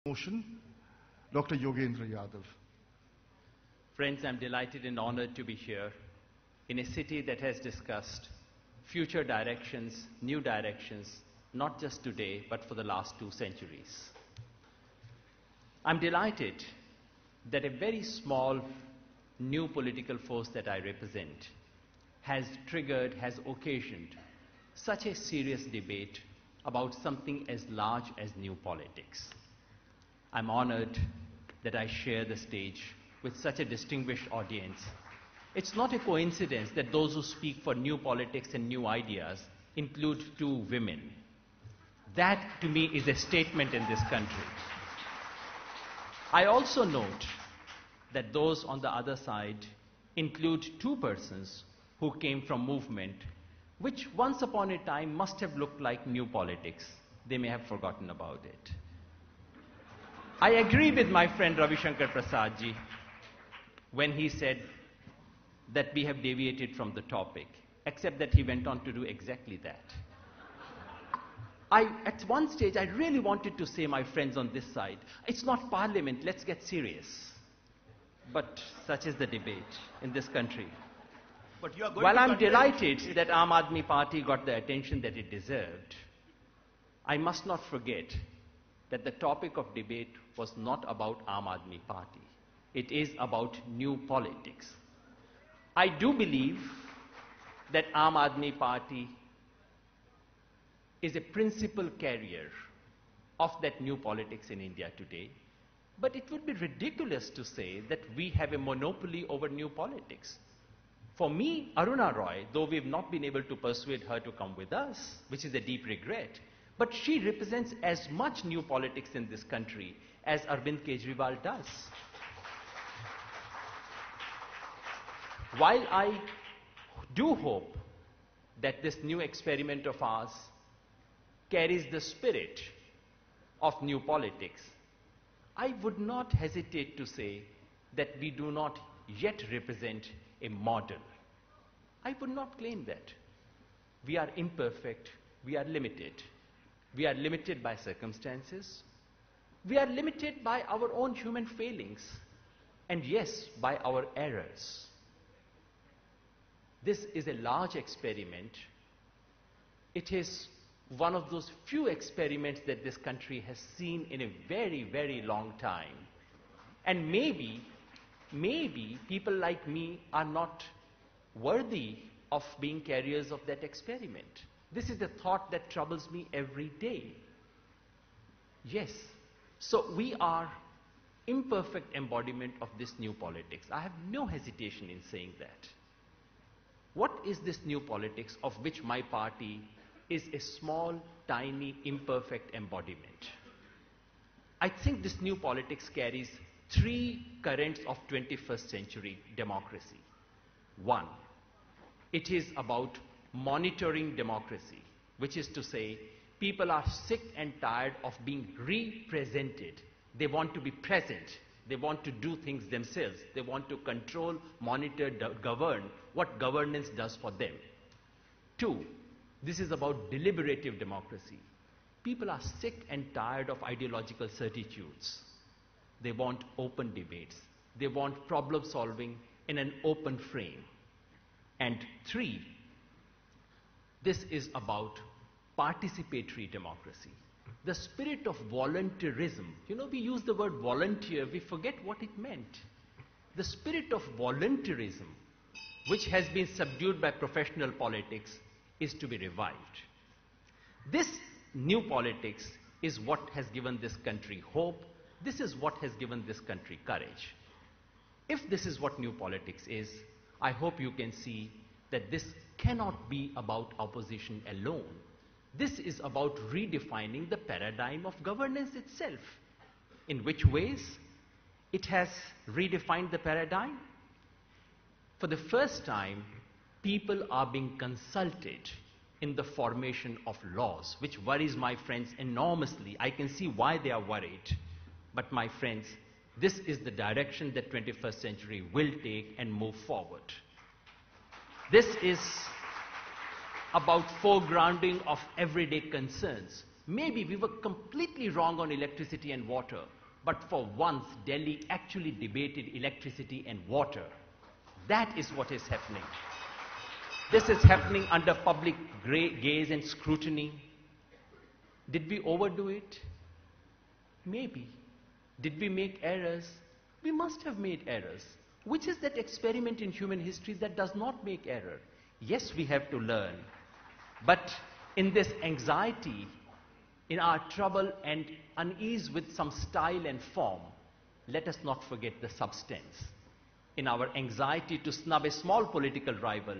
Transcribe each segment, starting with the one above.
Motion, Dr. Yogendra Yadav. Friends, I'm delighted and honored to be here in a city that has discussed future directions, new directions, not just today, but for the last 2 centuries. I'm delighted that a very small new political force that I represent has triggered, has occasioned such a serious debate about something as large as new politics. I'm honored that I share the stage with such a distinguished audience. It's not a coincidence that those who speak for new politics and new ideas include 2 women. That, to me, is a statement in this country. I also note that those on the other side include 2 persons who came from movement which once upon a time must have looked like new politics. They may have forgotten about it. I agree with my friend Ravi Shankar Prasad ji when he said that we have deviated from the topic, except that he went on to do exactly that. At one stage, I really wanted to say, my friends on this side, it's not parliament, let's get serious. But such is the debate in this country. But you are going While to I'm delighted that Aam Aadmi Party got the attention that it deserved, I must not forget that the topic of debate was not about Aam Aadmi Party. It is about new politics. I do believe that Aam Aadmi Party is a principal carrier of that new politics in India today. But it would be ridiculous to say that we have a monopoly over new politics. For me, Aruna Roy, though we've not been able to persuade her to come with us, which is a deep regret, but she represents as much new politics in this country as Arvind Kejriwal does. While I do hope that this new experiment of ours carries the spirit of new politics, I would not hesitate to say that we do not yet represent a model. I would not claim that. We are imperfect, we are limited. We are limited by circumstances. We are limited by our own human failings. And yes, by our errors. This is a large experiment. It is one of those few experiments that this country has seen in a very, very long time. And maybe people like me are not worthy of being carriers of that experiment. This is the thought that troubles me every day. Yes, so we are imperfect embodiment of this new politics. I have no hesitation in saying that. What is this new politics of which my party is a small, tiny, imperfect embodiment? I think this new politics carries 3 currents of 21st century democracy. 1, it is about monitoring democracy, which is to say, people are sick and tired of being represented. They want to be present. They want to do things themselves. They want to control, monitor, govern what governance does for them. 2, this is about deliberative democracy. People are sick and tired of ideological certitudes. They want open debates. They want problem solving in an open frame. And 3, this is about participatory democracy. The spirit of volunteerism. You know, we use the word volunteer, we forget what it meant. The spirit of volunteerism, which has been subdued by professional politics, is to be revived. This new politics is what has given this country hope. This is what has given this country courage. If this is what new politics is, I hope you can see that this cannot be about opposition alone. This is about redefining the paradigm of governance itself. In which ways it has redefined the paradigm? For the first time, people are being consulted in the formation of laws, which worries my friends enormously. I can see why they are worried. But my friends, this is the direction that 21st century will take and move forward. This is about foregrounding of everyday concerns. Maybe we were completely wrong on electricity and water, but for once Delhi actually debated electricity and water. That is what is happening. This is happening under public gaze and scrutiny. Did we overdo it? Maybe. Did we make errors? We must have made errors. Which is that experiment in human history that does not make error? Yes, we have to learn. But in this anxiety, in our trouble and unease with some style and form, let us not forget the substance. In our anxiety to snub a small political rival,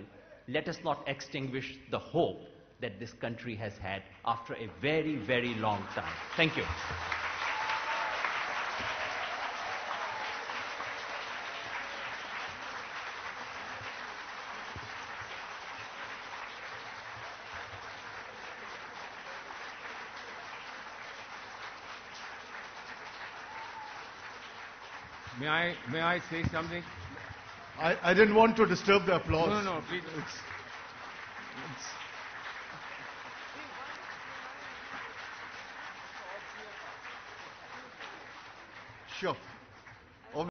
let us not extinguish the hope that this country has had after a very, very long time. Thank you. May I say something? I didn't want to disturb the applause. No, please. Sure.